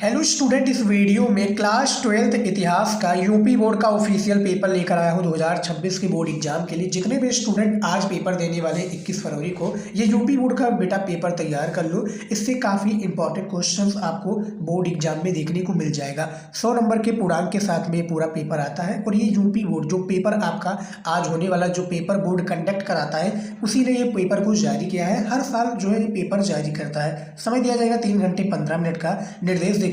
Hello student, इस video में class 12th इतिहास का यूपी बोर्ड का ऑफिशियल पेपर लेकर आया हूँ 2026 के बोर्ड एग्जाम के लिए। जितने भी स्टूडेंट आज पेपर देने वाले 21 फरवरी को, ये यूपी बोर्ड का बेटा पेपर तैयार कर लो। इससे काफ़ी इंपॉर्टेंट क्वेश्चंस आपको बोर्ड एग्जाम में देखने को मिल जाएगा। 100 नंबर के पूर्णांक के साथ में पूरा पेपर आता है और ये यूपी बोर्ड जो पेपर आपका आज होने वाला जो पेपर बोर्ड कंडक्ट कराता है, उसी ने ये पेपर को जारी किया है। हर साल जो है ये पेपर जारी करता है। समय दिया जाएगा 3 घंटे 15 मिनट का। निर्देश देखिए,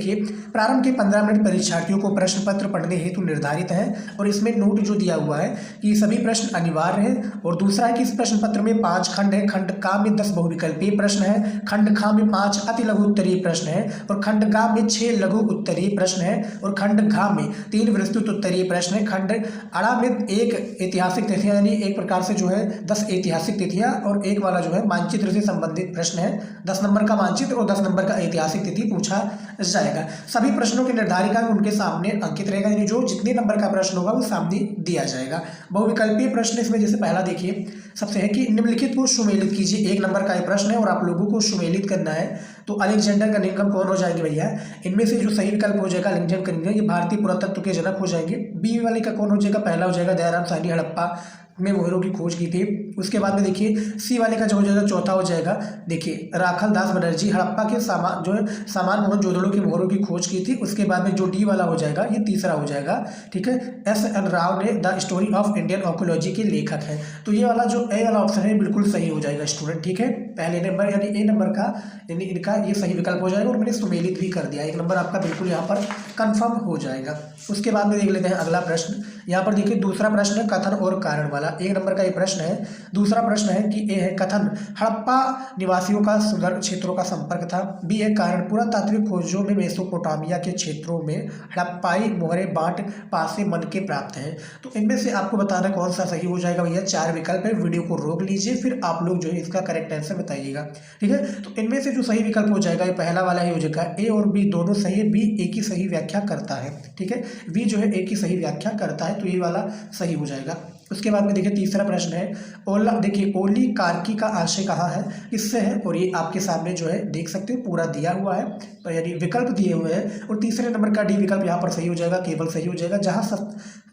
प्रारंभ के 15 मिनट परीक्षार्थियों को प्रश्न पत्र पढ़ने हेतु निर्धारित है और इसमें नोट जो दिया हुआ है कि सभी प्रश्न अनिवार्य हैं। और दूसरा है कि इस प्रश्न पत्र में 5 खंड है। खंड का में 10 बहुविकल्पीय प्रश्न है, खंड खा में 5 अति लघु उत्तरीय प्रश्न है और खंड गा में 6 लघु उत्तरीय प्रश्न है और खंड घा में 3 विस्तृत उत्तरीय प्रश्न है। खंड अड़ा में 1 ऐतिहासिक तिथियां, यानी एक प्रकार से जो है 10 ऐतिहासिक तिथियां और एक वाला जो है मानचित्र से संबंधित प्रश्न है। 10 नंबर का मानचित्र और 10 नंबर का ऐतिहासिक तिथि पूछा जाएगा। सभी प्रश्नों की निर्धारिका उनके सामने अंकित रहेगा, यानी जो जितने नंबर का प्रश्न होगा वो सामने दिया जाएगा। बहुविकल्पीय प्रश्न इसमें जैसे पहला देखिए, सबसे है कि निम्नलिखित को सुमेलित कीजिए। 1 नंबर का ये प्रश्न है और आप लोगों को सुमेलित करना है। तो अलेक्जेंडर का निगम कौन हो जाएंगे भैया? इनमें से जो सही विकल्प हो जाएगा अलेक्जेंडर कनिंघम, ये भारतीय पुरातत्व के जनक हो जाएंगे। बी वाले का कौन हो जाएगा? पहला हो जाएगा दयाराम साहनी, हड़प्पा में मोहरों की खोज की थी। उसके बाद में देखिए सी वाले का जो हो जाएगा चौथा हो जाएगा, देखिए राखल दास बनर्जी, हड़प्पा के सामान जो है सामान मोहनजोदड़ो की मोहरों की खोज की थी। उसके बाद में जो डी वाला हो जाएगा ये तीसरा हो जाएगा, ठीक है। एस एन राव ने the story of Indian archaeology के लेखक हैं। तो ये वाला जो ए वाला ऑप्शन है बिल्कुल सही हो जाएगा स्टूडेंट, ठीक है। पहले नंबर यानी ए नंबर का यानी इनका ये सही विकल्प हो जाएगा और मैंने सुमेलित भी कर दिया। 1 नंबर आपका बिल्कुल यहाँ पर कंफर्म हो जाएगा। उसके बाद में देख लेते हैं अगला प्रश्न। यहाँ पर देखिए दूसरा प्रश्न है कथन और कारण वाला। 1 नंबर का ये प्रश्न है। दूसरा प्रश्न है कि ए है कथन, हड़प्पा निवासियों का सुंदर क्षेत्रों का संपर्क था। बी है कारण, पुरातात्विक खोजों में मेसोपोटामिया के क्षेत्रों में हड़प्पाई मोहरें बाट पासे मन के प्राप्त हैं। तो इनमें से आपको बताना कौन सा सही हो जाएगा भैया। 4 विकल्प है, वीडियो को रोक लीजिए फिर आप लोग जो है इसका करेक्ट आंसर बताइएगा, ठीक है। तो इनमें से जो सही विकल्प हो जाएगा ये पहला वाला ही हो जाएगा। ए और बी दोनों सही है, बी ए की सही व्याख्या करता है, ठीक है। बी जो है ए की सही व्याख्या करता है, तो ये वाला सही हो जाएगा। उसके बाद में देखिए तीसरा प्रश्न है ओला, देखिए ओली कार्की का आशय कहाँ है, किससे है, और ये आपके सामने जो है देख सकते हो पूरा दिया हुआ है, यानी विकल्प दिए हुए हैं। और तीसरे नंबर का डी विकल्प यहाँ पर सही हो जाएगा, केवल सही हो जाएगा,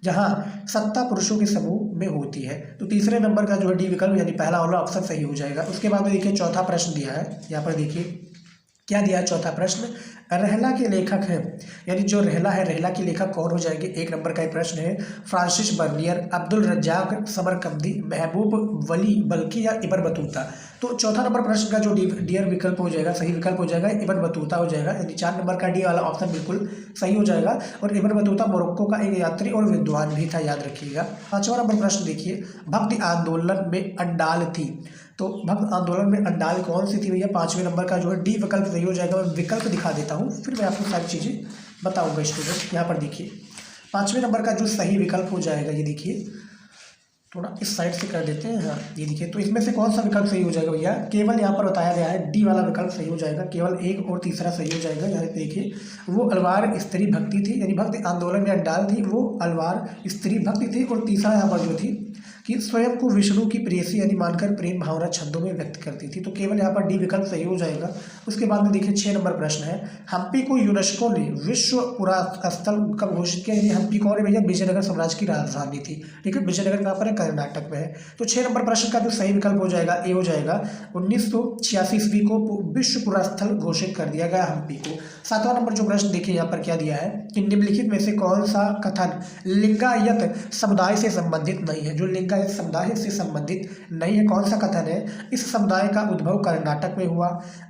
जहाँ सत्ता पुरुषों के समूह में होती है। तो तीसरे नंबर का जो है डी विकल्प यानी पहला वाला ऑप्शन सही हो जाएगा। उसके बाद में देखिए चौथा प्रश्न दिया है, यहाँ पर देखिए क्या दिया है चौथा प्रश्न, रहला के लेखक हैं, यानी जो रहला है रहला के लेखक कौन हो जाएंगे। 1 नंबर का प्रश्न है फ्रांसिस बर्नियर, अब्दुल रज्जाक समरकंदी, महबूब वली बल्कि या इब्न बतूता। तो चौथा नंबर प्रश्न का जो डी विकल्प हो जाएगा, सही विकल्प हो जाएगा इब्न बतूता हो जाएगा, यानी 4 नंबर का डी वाला ऑप्शन बिल्कुल सही हो जाएगा। और इब्न बतूता मोरक्को का एक यात्री और विद्वान भी था, याद रखिएगा। 5वां नंबर प्रश्न देखिए, भक्ति आंदोलन में अंडाल थी। तो भक्त आंदोलन में अंडाल कौन सी थी भैया? 5वें नंबर का जो है डी विकल्प सही हो जाएगा। मैं विकल्प दिखा देता हूँ फिर मैं आपको सारी चीज़ें बताऊंगा स्टूडेंट। यहाँ पर देखिए 5वें नंबर का जो सही विकल्प हो जाएगा, ये देखिए थोड़ा इस साइड से कर देते हैं, हाँ ये देखिए। तो इसमें से कौन सा विकल्प सही हो जाएगा भैया? केवल यहाँ पर बताया गया है डी वाला विकल्प सही हो जाएगा, केवल 1 और तीसरा सही हो जाएगा। यहाँ पे देखिए वो अलवार स्त्री भक्ति थी, यानी भक्ति आंदोलन में अंडाल थी, वो अलवार स्त्री भक्ति थी। और तीसरा यहाँ पर जो थी कि स्वयं को विष्णु की प्रेयसी यानी मानकर प्रेम भावना छंदों में व्यक्त करती थी। तो केवल यहाँ पर डी विकल्प सही हो जाएगा। उसके बाद में देखिए 6 नंबर प्रश्न है, हम्पी को यूनेस्को ने विश्व पुरास्थल कब घोषित किया? यानी हम्पी कौन है भैया? विजयनगर साम्राज्य की राजधानी थी, ठीक है। विजयनगर कहाँ पर है? कर्नाटक में है। तो 6 नंबर प्रश्न का जो सही विकल्प हो जाएगा ए हो जाएगा। 1986 ईस्वी को विश्व पुरास्थल घोषित कर दिया गया हम्पी को। 7वां नंबर जो प्रश्न देखिए यहाँ पर क्या दिया है कि निम्नलिखित में से कौन सा कथन लिंगायत समुदाय से संबंधित नहीं है? जो लिंगायत समुदाय से संबंधित नहीं है, कौन सा कथन है? इस समुदाय का उद्भव कर्नाटक में हुआ,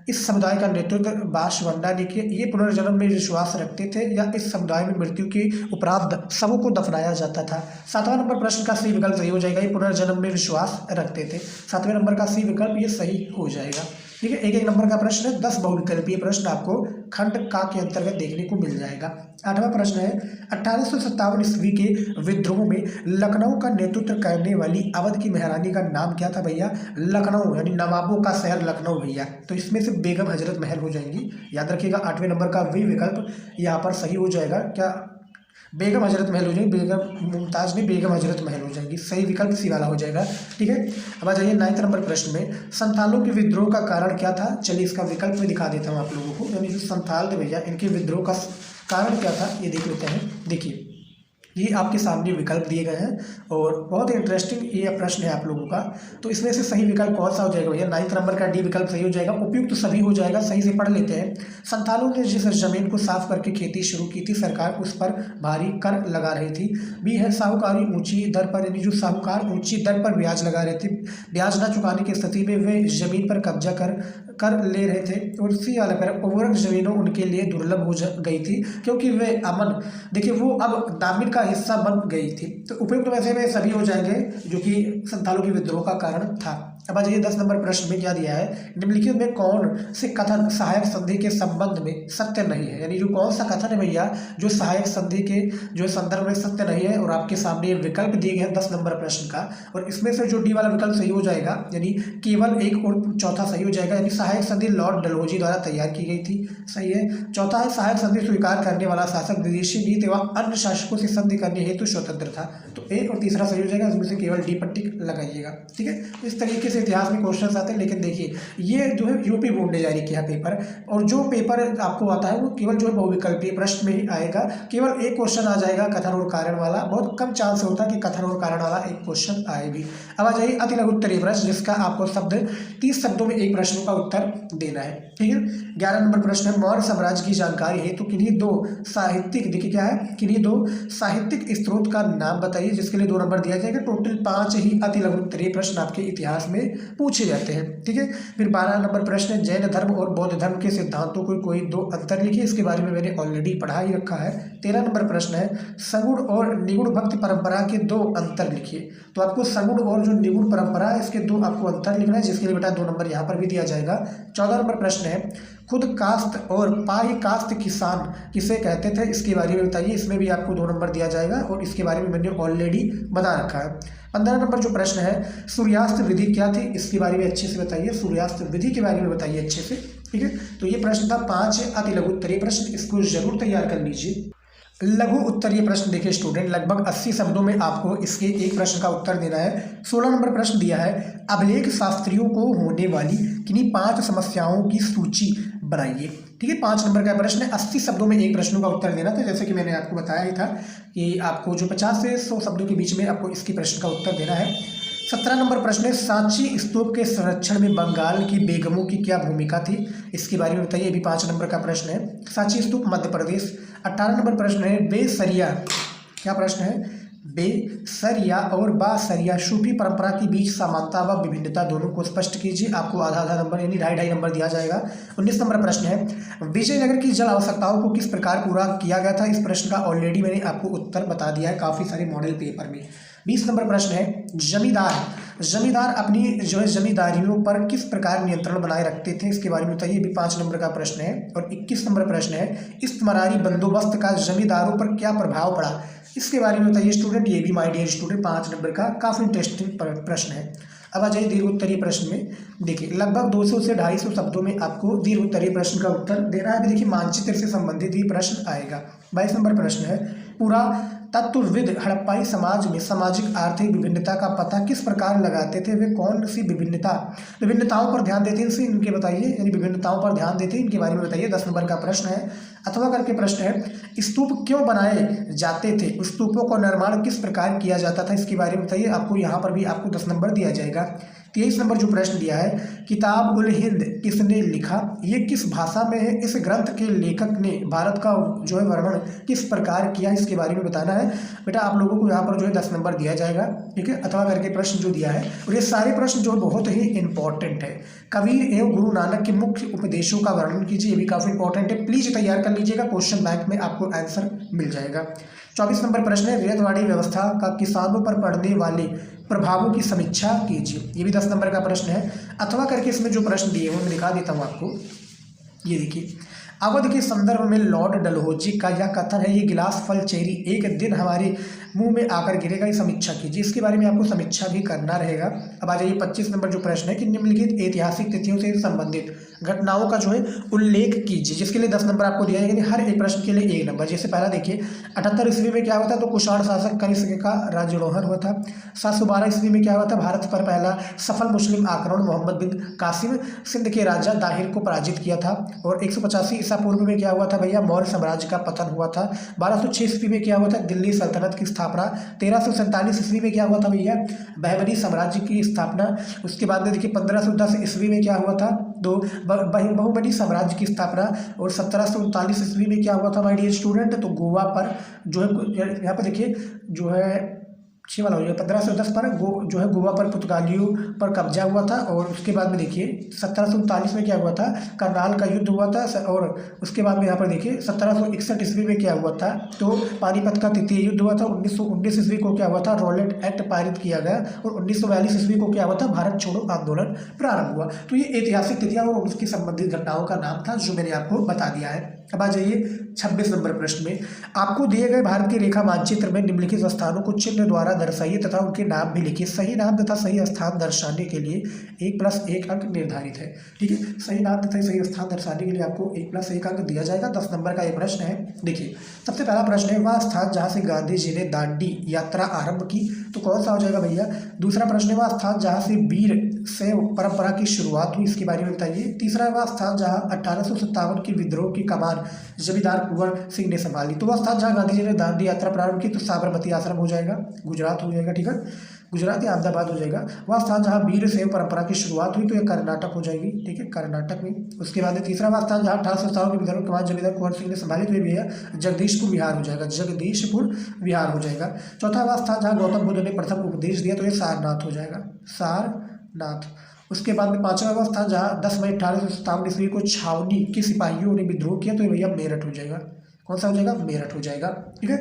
इस समुदाय का नेतृत्व बाशवंडा ने किया, ये पुनर्जन्म में विश्वास रखते थे, या इस समुदाय में मृत्यु के उपरांत शवों को दफनाया जाता था। 7वां नंबर प्रश्न का सही विकल्प सही हो जाएगा, ये पुनर्जन्म में विश्वास रखते थे। 7वें नंबर का सही विकल्प ये सही हो जाएगा, ठीक है। 1-1 नंबर का प्रश्न है, 10 बहुविकल्पीय प्रश्न आपको खंड का के अंतर्गत देखने को मिल जाएगा। 8वां प्रश्न है 1857 ईस्वी के विद्रोह में लखनऊ का नेतृत्व करने वाली अवध की महारानी का नाम क्या था भैया? लखनऊ यानी नवाबों का शहर लखनऊ भैया। तो इसमें से बेगम हजरत महल हो जाएंगी, याद रखिएगा। 8वें नंबर का वी विकल्प यहाँ पर सही हो जाएगा। क्या बेगम हजरत महल हो जाएगी, बेगम मुमताज़ नहीं, बेगम हजरत महल हो जाएगी। सही विकल्प सी वाला हो जाएगा। ठीक है, अब आ जाइए 9 नंबर प्रश्न में, संथालों के विद्रोह का कारण क्या था। चलिए इसका विकल्प में दिखा देता हूँ आप लोगों को। यानी जो संथाल थे भैया, इनके विद्रोह का कारण क्या था ये देख लेते हैं। देखिए ये आपके सामने विकल्प दिए गए हैं और बहुत ही इंटरेस्टिंग ये प्रश्न है आप लोगों का। तो इसमें से सही विकल्प कौन सा हो जाएगा भैया, 9 नंबर का डी विकल्प सही हो जाएगा। उपयुक्त तो सभी हो जाएगा, सही से पढ़ लेते हैं। संथालों ने जिस जमीन को साफ करके खेती शुरू की थी, सरकार उस पर भारी कर लगा रही थी। बी है साहूकारी ऊंची दर पर, यानी जो साहूकार ऊंची दर पर ब्याज लगा रहे थे, ब्याज न चुकाने की स्थिति में वे जमीन पर कब्जा कर ले रहे थे। और सी वाले पर उर्वरक जमीनों उनके लिए दुर्लभ हो गई थी क्योंकि वे अमन, देखिए वो अब दामिन का हिस्सा बन गई थी। तो उपयुक्त वैसे में सभी हो जाएंगे जो कि संथालों के विद्रोह का कारण था। अब आ जाइए 10 नंबर प्रश्न में क्या दिया है, निम्नलिखित में कौन से कथन सहायक संधि के संबंध में सत्य नहीं है। यानी जो कौन सा कथन है भैया जो सहायक संधि के जो संदर्भ में सत्य नहीं है। और आपके सामने विकल्प दिए गए हैं 10 नंबर प्रश्न का, और इसमें से जो डी वाला विकल्प सही हो जाएगा, यानी केवल एक और चौथा सही हो जाएगा। यानी सहायक संधि लॉर्ड डलहौजी द्वारा तैयार की गई थी, सही है। चौथा है सहायक संधि स्वीकार करने वाला शासक विदेशी नीति एवं अन्य शासकों से संधि करने हेतु स्वतंत्र था। तो ए और तीसरा सही हो जाएगा, इसमें से केवल डी पर टिक लगाइएगा। ठीक है, इस तरीके से इतिहास में क्वेश्चन आते हैं। लेकिन देखिए ये जो है यूपी बोर्ड ने जारी किया पेपर, और जो पेपर आपको आता है वो केवल जो है बहुविकल्पीय प्रश्न में ही आएगा। केवल एक क्वेश्चन आ जाएगा कथन और कारण वाला, बहुत कम चांस होता है कि कथन और कारण वाला एक क्वेश्चन आए भी। अब आ जाइए अति लघु उत्तरीय प्रश्न, जिसका आपको 30 शब्दों में एक प्रश्न का उत्तर देना है। ठीक है, 11 नंबर प्रश्न है, मौर्य साम्राज्य की जानकारी है तो किन्हीं दो साहित्यिक, देखिए क्या है, किन्हीं दो साहित्यिक स्रोत का नाम बताइए, जिसके लिए 2 नंबर दिया जाएगा। टोटल 5 ही अति लघु उत्तरीय प्रश्न आपके इतिहास में पूछे जाते हैं। ठीक है, फिर 12 नंबर प्रश्न है, जैन धर्म और बौद्ध धर्म के सिद्धांतों को कोई 2 अंतर लिखिए, इसके बारे में मैंने ऑलरेडी पढ़ा ही रखा है। 13 नंबर प्रश्न है, सगुण और निगुण भक्ति परंपरा के 2 अंतर लिखिए। तो आपको सगुण और जो निगुण परंपरा है इसके 2 आपको अंतर लिखना है, जिसके लिए बेटा 2 नंबर यहाँ पर भी दिया जाएगा। 14 नंबर प्रश्न है, खुद कास्त और पाई कास्त किसान किसे कहते थे, इसके बारे में बताइए, इसमें भी आपको 2 नंबर दिया जाएगा और इसके बारे में मैंने ऑलरेडी बता रखा है। 15 नंबर जो प्रश्न है, सूर्यास्त विधि क्या थी, इसके बारे में अच्छे से बताइए, सूर्यास्त विधि के बारे में बताइए अच्छे से। ठीक है, तो ये प्रश्न था 5 अति लघु उत्तरीय प्रश्न, इसको जरूर तैयार कर लीजिए। लघु उत्तरीय प्रश्न देखिए स्टूडेंट, लगभग 80 शब्दों में आपको इसके एक प्रश्न का उत्तर देना है। 16 नंबर प्रश्न दिया है, अभिलेख शास्त्रियों को होने वाली किन्हीं 5 समस्याओं की सूची बनाइए। ठीक है, 5 नंबर का प्रश्न है, 80 शब्दों में एक प्रश्न का उत्तर देना था। जैसे कि मैंने आपको बताया ही था कि आपको जो 50 से 100 शब्दों के बीच में आपको इसकी प्रश्न का उत्तर देना है। 17 नंबर प्रश्न है, सांची स्तूप के संरक्षण में बंगाल की बेगमों की क्या भूमिका थी, इसके बारे में बताइए, ये भी 5 नंबर का प्रश्न है। सांची स्तूप मध्य प्रदेश। 18 नंबर प्रश्न है, बेसरिया, क्या प्रश्न है, बेसरिया और बासरिया सूफी परंपरा के बीच समानता व विभिन्नता दोनों को स्पष्ट कीजिए, आपको आधा नंबर यानी 2.5 नंबर दिया जाएगा। 19 नंबर प्रश्न है, विजयनगर की जल आवश्यकताओं को किस प्रकार पूरा किया गया था, इस प्रश्न का ऑलरेडी मैंने आपको उत्तर बता दिया है काफ़ी सारे मॉडल पेपर में। 20 नंबर प्रश्न है, जमींदार अपनी जो है जमींदारियों पर किस प्रकार नियंत्रण बनाए रखते थे, इसके बारे में बताइए, ये भी 5 नंबर का प्रश्न है। और 21 नंबर प्रश्न है, इस्तेमारी बंदोबस्त का जमींदारों पर क्या प्रभाव पड़ा, इसके बारे में बताइए स्टूडेंट, ये भी माय डियर स्टूडेंट 5 नंबर का काफ़ी इंटरेस्टिंग प्रश्न है। अब आ जाइए दीर्घ उत्तरीय प्रश्न में, देखिए लगभग 200 से 250 शब्दों में आपको दीर्घ उत्तरीय प्रश्न का उत्तर देना है। देखिए मानचित्र से संबंधित ही प्रश्न आएगा। 22 नंबर प्रश्न है, पूरा तत्वविद हड़प्पाई समाज में सामाजिक आर्थिक विभिन्नता का पता किस प्रकार लगाते थे, वे कौन सी विभिन्नताओं पर ध्यान देते हैं, इनके बताइए, यानी विभिन्नताओं पर ध्यान देते हैं इनके बारे में बताइए। 10 नंबर का प्रश्न है। अथवा करके प्रश्न है, स्तूप क्यों बनाए जाते थे, स्तूपों का निर्माण किस प्रकार किया जाता था, इसके बारे में बताइए, आपको यहाँ पर भी आपको 10 नंबर दिया जाएगा। 23 नंबर जो प्रश्न दिया है, किताब उल हिंद किसने लिखा, ये किस भाषा में है, इस ग्रंथ के लेखक ने भारत का जो है वर्णन किस प्रकार किया, इसके बारे में बताना है बेटा। आप लोगों को यहाँ पर जो है 10 नंबर दिया जाएगा। ठीक है, अथवा करके प्रश्न जो दिया है, और ये सारे प्रश्न जो बहुत ही इंपॉर्टेंट है। कबीर एवं गुरु नानक के मुख्य उपदेशों का वर्णन कीजिए, ये भी काफ़ी इंपॉर्टेंट है, प्लीज तैयार कर लीजिएगा, क्वेश्चन बैंक में आपको आंसर मिल जाएगा। 24 नंबर प्रश्न है, रैयतवाड़ी व्यवस्था का किसानों पर पड़ने वाले प्रभावों की समीक्षा कीजिए, ये भी 10 नंबर का प्रश्न है। अथवा करके इसमें जो प्रश्न दिए हैं मैं दिखा देता हूँ आपको, ये देखिए, अवध के संदर्भ में लॉर्ड डलहौजी का यह कथन है, ये गिलास फल चेरी एक दिन हमारे मुंह में आकर गिरेगा, ये समीक्षा कीजिए। इसके बारे में आपको समीक्षा भी करना रहेगा। अब आ जाइए 25 नंबर जो प्रश्न है कि निम्नलिखित ऐतिहासिक तिथियों से संबंधित घटनाओं का जो है उल्लेख कीजिए, जिसके लिए 10 नंबर आपको दिया जाएगा, हर एक प्रश्न के लिए 1 नंबर। जैसे पहला देखिए 78 ईस्वी में क्या हुआ था, तो कुषाण शासक कनिष्क का राज्यारोहण हुआ था। 712 ईस्वी में क्या हुआ था, भारत पर पहला सफल मुस्लिम आक्रमण मोहम्मद बिन कासिम सिंध के राजा दाहिर को पराजित किया था। और 185 ईसा पूर्व में क्या हुआ था भैया, मौर्य साम्राज्य का पतन हुआ था। 1206 ईस्वी में क्या हुआ था, दिल्ली सल्तनत की स्थापना। 1347 ईस्वी में क्या हुआ था भैया, बहमनी साम्राज्य की स्थापना। उसके बाद में देखिए 1510 ईस्वी में क्या हुआ था, तो बहुमनी साम्राज्य की स्थापना। और 1739 ईस्वी में क्या हुआ था माय डियर स्टूडेंट, तो गोवा पर जो है, यहाँ पर देखिए जो है 6 वाला हो जाएगा, 1510 पर जो है गोवा पर पुर्तगालियों पर कब्जा हुआ था। और उसके बाद में देखिए 1739 में क्या हुआ था, करनाल का युद्ध हुआ था। और उसके बाद में यहाँ पर देखिए 1761 ईस्वी में क्या हुआ था, तो पानीपत का तृतीय युद्ध हुआ था। 1919 ईस्वी को क्या हुआ था, रॉलेट एक्ट पारित किया गया। और 1942 ईस्वी को क्या हुआ था, भारत छोड़ो आंदोलन प्रारंभ हुआ। तो ये ऐतिहासिक तिथियां और उसकी संबंधित घटनाओं का नाम था जो मैंने आपको बता दिया है। अब आ जाइए 26 नंबर प्रश्न में, आपको दिए गए भारत के रेखा मानचित्र में निम्नलिखित स्थानों को चिन्ह द्वारा दर्शाइए तथा उनके नाम भी लिखिए। सही नाम तथा सही स्थान दर्शाने के लिए 1+1 अंक निर्धारित है। ठीक है, सही नाम तथा सही स्थान दर्शाने के लिए आपको 1+1 अंक दिया जाएगा। 10 नंबर का ये प्रश्न है। देखिए सबसे पहला प्रश्न है, वह स्थान जहाँ से गांधी जी ने दांडी यात्रा आरंभ की, तो कौन सा हो जाएगा भैया। दूसरा प्रश्न है, वह स्थान जहाँ से वीर शैव परंपरा की शुरुआत हुई, इसके बारे में बताइए। तीसरा है, वह स्थान जहाँ 1857 की विद्रोह की कमान जमींदार कुंवर सिंह ने संभाली, तो वह स्थान जहाँ गांधी जी ने दांडी यात्रा प्रारंभ की, तो साबरमती आश्रम हो जाएगा, गुजरात हो जाएगा। ठीक है, गुजरात या अहमदाबाद हो जाएगा। वह स्थान जहाँ वीर शैव परंपरा की शुरुआत हुई, तो यह कर्नाटक हो जाएगी। ठीक है, कर्नाटक में। उसके बाद तीसरा वह स्थान जहाँ 1857 की विद्रोह की कमान जमींदार कुंवर सिंह ने संभाली, तो ये भी है जगदीशपुर बिहार हो जाएगा, जगदीशपुर बिहार हो जाएगा। चौथा वह स्थान जहाँ गौतम बुद्ध ने प्रथम उपदेश दिया, तो ये सारनाथ हो जाएगा, सारनाथ। उसके बाद में पांचवा वह स्थान जहाँ 10 मई 1857 ईस्वी को छावनी के सिपाहियों ने विद्रोह किया, तो ये भैया मेरठ हो जाएगा। कौन सा हो जाएगा, मेरठ हो जाएगा। ठीक है,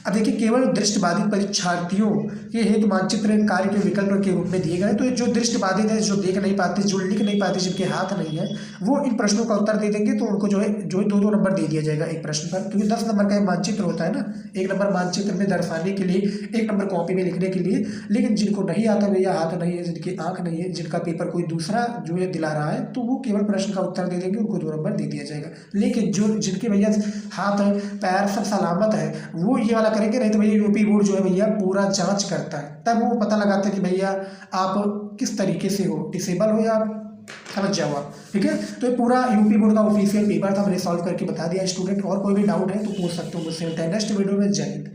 अब देखिए केवल दृष्टिबाधित परीक्षार्थियों के हेतु मानचित्र कार्य के विकल्प के रूप में दिए गए। तो जो दृष्टिबाधित है, जो देख नहीं पाते, जो लिख नहीं पाते, जिनके हाथ नहीं है, वो इन प्रश्नों का उत्तर दे देंगे, तो उनको जो है 2-2 नंबर दे दिया जाएगा एक प्रश्न पर, क्योंकि 10 नंबर का मानचित्र होता है ना, 1 नंबर मानचित्र में दर्शाने के लिए, 1 नंबर कॉपी में लिखने के लिए। लेकिन जिनको नहीं आता भैया, हाथ नहीं है, जिनकी आंख नहीं है, जिनका पेपर कोई दूसरा जो है दिला रहा है, तो वो केवल प्रश्न का उत्तर दे देंगे, उनको 2 नंबर दे दिया जाएगा। लेकिन जो जिनके भैया हाथ है, पैर सब सलामत है, वो ये वाला करेंगे। नहीं तो भैया यूपी बोर्ड जो है भैया पूरा जांच करता है, तब वो पता लगाता है कि भैया आप किस तरीके से हो, डिसेबल हो या आप समझ जाओ आप। ठीक है, तो ये पूरा यूपी बोर्ड का ऑफिशियल पेपर था, मैंने सॉल्व करके बता दिया। स्टूडेंट और कोई भी डाउट है तो पूछ सकते हो मुझसे। नेक्स्ट वीडियो में जय हिंद।